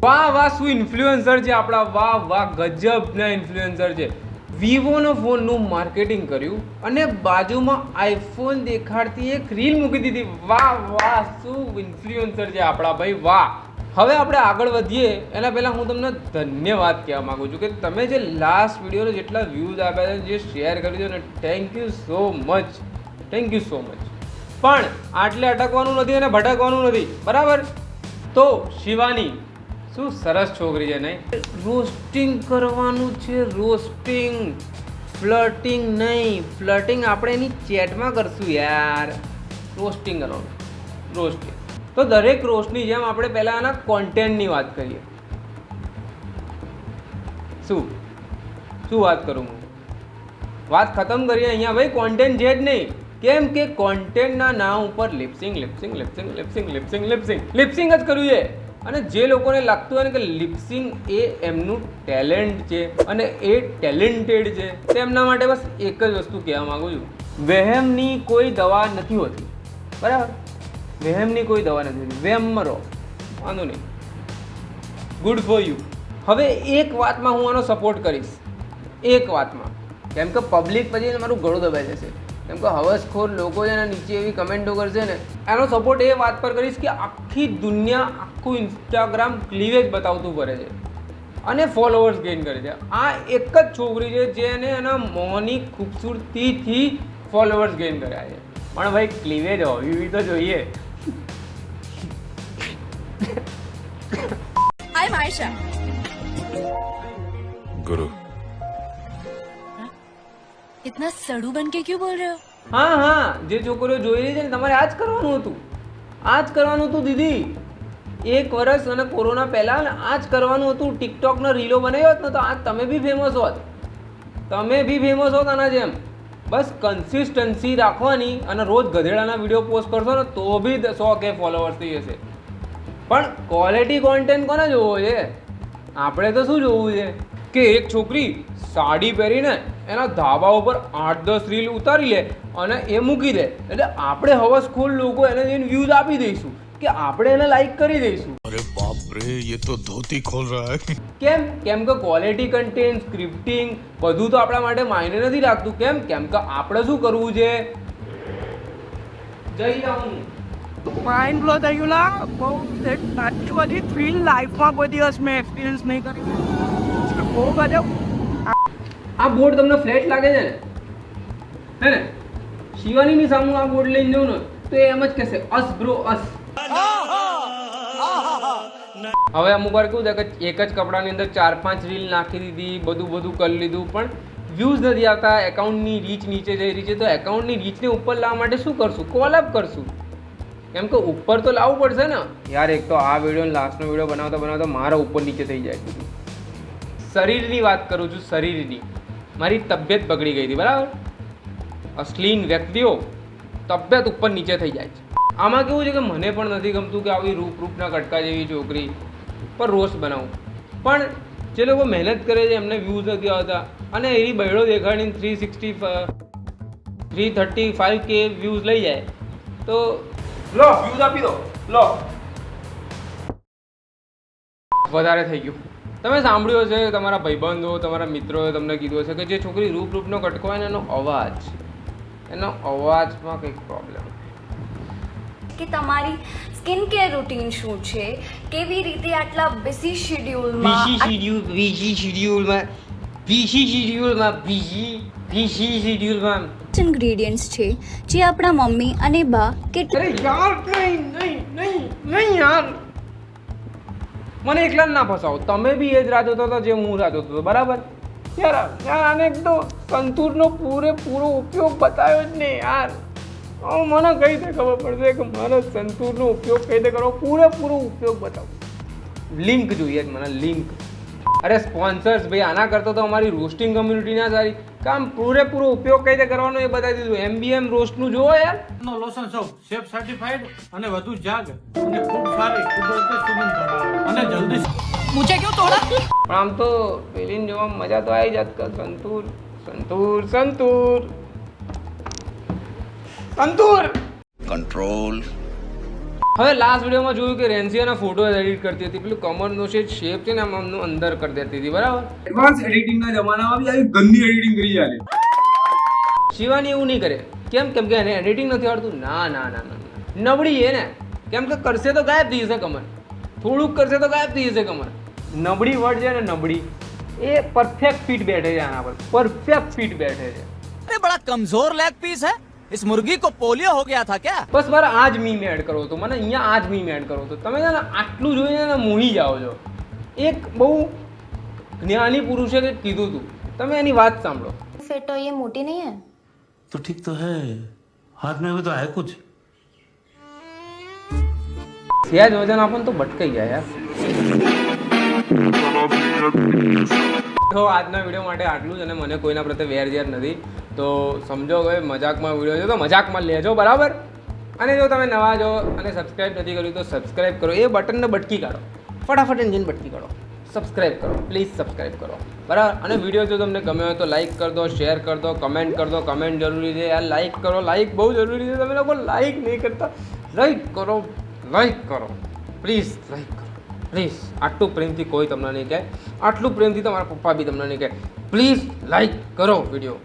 વાહ વાહ, શું ઇન્ફ્લુએન્સર છે આપણા, વાહ વાહ, ગજબના ઇન્ફ્લુએન્સર છે. વિવોનો ફોનનું માર્કેટિંગ કર્યું અને બાજુમાં આઈફોન દેખાડતી એક રીલ મૂકી દીધી. વાહ વાહ, શું ઇન્ફ્લુએન્સર છે આપણા ભાઈ, વાહ. હવે આપણે આગળ વધીએ એના પહેલાં હું તમને ધન્યવાદ કહેવા માગું છું કે તમે જે લાસ્ટ વિડીયોને જેટલા વ્યૂઝ આપ્યા છે, જે શેર કર્યું છે ને, thank you so much, thank you so much. પણ આટલે અટકવાનું નથી અને ભટકવાનું નથી, બરાબર? તો શિવાની શું સરસ છોકરી છે નહીં? રોસ્ટિંગ કરવાનું છે, રોસ્ટિંગ, ફ્લર્ટિંગ નહીં. ફ્લર્ટિંગ આપણે એની ચેટમાં કરશું યાર, રોસ્ટિંગ કરવાનું, રોસ્ટિંગ. તો દરેક રોસ્ટની જેમ આપણે પહેલાં આના કોન્ટેન્ટની વાત કરીએ. શું શું વાત કરું હું? વાત ખતમ કરીએ અહીંયા ભાઈ, કોન્ટેન્ટ છે જ નહીં. કેમ કે કોન્ટેન્ટના નામ ઉપર lip sync lip sync lip sync lip sync lip sync lip sync lip sync જ કર્યું છે. અને જે લોકોને લાગતું હોય ને કે લિપસિંગ એ એમનું ટેલેન્ટ છે અને એ ટેલેન્ટેડ છે, તેમના માટે બસ એક જ વસ્તુ કહેવા માગું છું, વહેમની કોઈ દવા નથી હોતી, બરાબર? વહેમની કોઈ દવા નથી હોતી, વહેમમાં રહો, વાંધો નહીં, ગુડ ફોર યુ. હવે એક વાતમાં હું આનો સપોર્ટ કરીશ, એક વાતમાં, કેમ કે પબ્લિક પછી મારું ગળું દબાઈ જશે, કેમ કે હવસખોર લોકો છે ને નીચે એવી કમેન્ટો કરશે ને. એનો સપોર્ટ એ વાત પર કરીશ કે આખી દુનિયા, આખું ઇન્સ્ટાગ્રામ ક્લીવેજ બતાવતું ફરે છે અને ફોલોઅર્સ ગેઇન કરે છે. આ એક જ છોકરી છે જેને એના મોંની ખૂબસૂરતીથી ફોલોઅર્સ ગેઇન કર્યા છે. પણ ભાઈ ક્લીવેજ હોવી તો જોઈએ. हाय मायशा. गुरु इतना सड़ू बन के क्यों बोल रहे हो? હા હા, જે છોકરીઓ જોઈ રહી છે ને, તમારે આ જ કરવાનું હતું, આ જ કરવાનું હતું દીદી. 1 વર્ષ અને કોરોના પહેલાં આ જ કરવાનું હતું. ટિકટોકનો રીલો બનાવ્યો હોત ને તો આજ તમે બી ફેમસ હોત, તમે બી ફેમસ હોત આના જેમ. બસ કન્સિસ્ટન્સી રાખવાની અને રોજ ગધેડાના વિડીયો પોસ્ટ કરશો ને તો બી 100K ફોલોઅર્સ થઈ જશે. પણ ક્વોલિટી કોન્ટેન્ટ કોને જોવો છે? આપણે તો શું જોવું છે કે એક છોકરી સાડી પહેરીને એના ધાબા ઉપર 8-10 રીલ ઉતારી લે અને એ મૂકી દે, એટલે આપણે હવસખોર લોકો એને જઈને વ્યૂઝ આપી દઈશું કે આપણે એને લાઈક કરી દઈશું. अरे बाप रे, ये तो धोती खोल रहा है. કેમ કે ક્વોલિટી કન્ટેન્ટ, સ્ક્રિપ્ટિંગ બધું તો આપણા માટે માયને નથી રાખતું. કેમ કે આપણે શું કરવું છે? જઈ આવું માઇન્ડ બ્લો થઈ ગયું લા. બહુ આટલી બધી ફીલ લાઈફમાં કોઈ દિવસ મેં એક્સપિરિયન્સ નહીં કરી. બહુ ગજબ. આ બોર્ડ તમને ફ્લેટ લાગે છે ને, હે ને? શિવાનીની સામે આ બોર્ડ લઈને જાઉં ને તો એ એમ જ કહેશે, અસ બ્રો અસ. હવે અમુક વાર કેવું થાય કે એક જ કપડાની અંદર 4-5 રીલ નાખી દીધી, બધું કરી લીધું, પણ વ્યૂઝ નથી આવતા, એકાઉન્ટની રીચ નીચે જઈ રહી છે. તો એકાઉન્ટની રીચને ઉપર લાવવા માટે શું કરશું? કોલેબ કરશું. કેમ કે ઉપર તો લાવવું પડશે ને યાર. એક તો આ વિડીયો લાસ્ટનો વિડીયો બનાવતા મારા ઉપર નીચે થઈ જાય બધું. શરીરની વાત કરું છું, શરીરની. મારી તબિયત બગડી ગઈ હતી, બરાબર? અશ્લીન વ્યક્તિઓ તબિયત ઉપર નીચે થઈ જાય છે. આમાં કેવું છે કે મને પણ નથી ગમતું કે આવી રૂપના કટકા જેવી છોકરી પર રોસ્ટ બનાવું, પણ જે લોકો મહેનત કરે છે એમને વ્યૂઝ નથી આવતા અને એવી બૈડો દેખાડીને 335K વ્યૂઝ લઈ જાય તો લો વ્યૂઝ આપી દો, લો. વધારે થઈ ગયું. તમે સાંભળ્યું હશે, તમારા ભાઈબંધો, તમારા મિત્રોએ તમને કીધું હશે કે જે છોકરી રૂપનો કટકો હોય ને એનો અવાજમાં કંઈક પ્રોબ્લેમ. કે તમારી સ્કિન કેર રૂટીન શું છે, કેવી રીતે આટલા બિઝી શિડ્યુલમાં ઇન્ગ્રેડિયન્ટ્સ છે જે આપણા મમ્મી અને બા કેટલા અરે યાર, નહીં યાર, મને એકલા ના ફસાવો. તમે બી એ જ રાહ જોતા હતા જે હું રાહ જોતો હતો, બરાબર? યાર આને એક તો સંતૂરનો પૂરેપૂરો ઉપયોગ બતાવ્યો જ નહીં યાર. મને કઈ રીતે ખબર પડશે કે મારે સંતૂરનો ઉપયોગ કઈ રીતે કરવો? પૂરેપૂરો ઉપયોગ બતાવો. લિંક જોઈએ જ મને, લિંક. અરે સ્પોન્સર્સ ભાઈ, આના કરતાં તો અમારી રોસ્ટિંગ કમ્યુનિટી ના સારી. કામ પૂરેપૂરો ઉપયોગ કઈ રીતે કરવાનો એ બતાવી દીધું. MBM રોસ્ટનું જોવો યાર. નો લોશન સોપ સેફ સર્ટિફાઈડ અને વધુ જાગ અને ખૂબ સારી કુદરતી સુગંધ ધરાવે અને જલ્દી મુझे क्यों तोड़ा? પણ આમ તો પેલીને જોવા મજા તો આવી જાત કે સંતૂર સંતૂર સંતૂર સંતૂર. कंट्रोल. હવે લાસ્ટ વિડીયોમાં જોયું કે રેન્સિયાના ફોટો એડિટ કરતી હતી, પેલું કમરનો શેપ છે ને આમનું અંદર કરી દેતી હતી, બરાબર. એડવાન્સ એડિટિંગના જમાનામાં બી આવી ગંદી એડિટિંગ કરી ચાલે. શિવાની એવું નહીં કરે. કેમ કે એને એડિટિંગ નથી આવડતું? ના ના ના ના, નબળી છે ને. કેમ કે કરશે તો ગાયબ થઈ જશે કમર, થોડુંક કરશે તો ગાયબ થઈ જશે કમર. નબળી વર્ડ છે ને, નબળી, એ પરફેક્ટ ફિટ બેઠે છે આના પર, પરફેક્ટ ફિટ બેઠે છે. अरे बड़ा कमजोर लेग पीस है, इस मुर्गी को पोलियो हो गया था क्या? બસ મારે આ જ મીમ એડ કરવો હતો, મને અહીંયા આ જ મીમ એડ કરવો હતો. તમે છે ને આટલું જોઈને ને મોહી જાઓ છો. એક બહુ જ્ઞાની પુરુષે કંઈક કીધું હતું, તમે એની વાત સાંભળો. फिर तो ये मोटी नहीं है. तो ठीक तो है, हाथ में भी तो है कुछ. સહેજ વજન આપો ને તો ભટકાઈ જાય યાર. તો આજના વિડીયો માટે આટલું જ, અને મને કોઈના પ્રત્યે વેર ઝેર નથી, તો સમજો કે મજાકમાં વિડીયો છે તો મજાકમાં લેજો, બરાબર. અને જો તમે નવા છો અને સબસ્ક્રાઈબ નથી કર્યું તો સબસ્ક્રાઈબ કરો, એ બટનને બટકી કાઢો, ફટાફટ એન્જિન બટકી કાઢો, સબસ્ક્રાઈબ કરો, પ્લીઝ સબસ્ક્રાઈબ કરો, બરાબર. અને વિડીયો જો તમને ગમ્યો હોય તો લાઈક કરી દો, શેર કરી દો, કમેન્ટ કરી દો. કમેન્ટ જરૂરી છે યાર, લાઈક કરો, લાઈક બહુ જરૂરી છે. તમે લોકો લાઈક નહીં કરતા, લાઈક કરો, લાઈક કરો, પ્લીઝ લાઈક કરો, પ્લીઝ. આટલું પ્રેમથી કોઈ તમને નહીં કહે, આટલું પ્રેમથી તમારા પપ્પા બી તમને નહીં કહે. પ્લીઝ લાઈક કરો વિડીયો.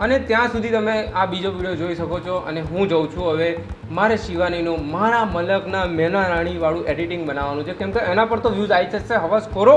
અને ત્યાં સુધી તમે આ બીજો વિડીયો જોઈ શકો છો. અને હું જઉં છું હવે, મારે શિવાનીનું મારા મલકના મેના રાણીવાળું એડિટિંગ બનાવવાનું છે, કેમ કે એના પર તો વ્યૂઝ આવી જશે. હવસ ખોરો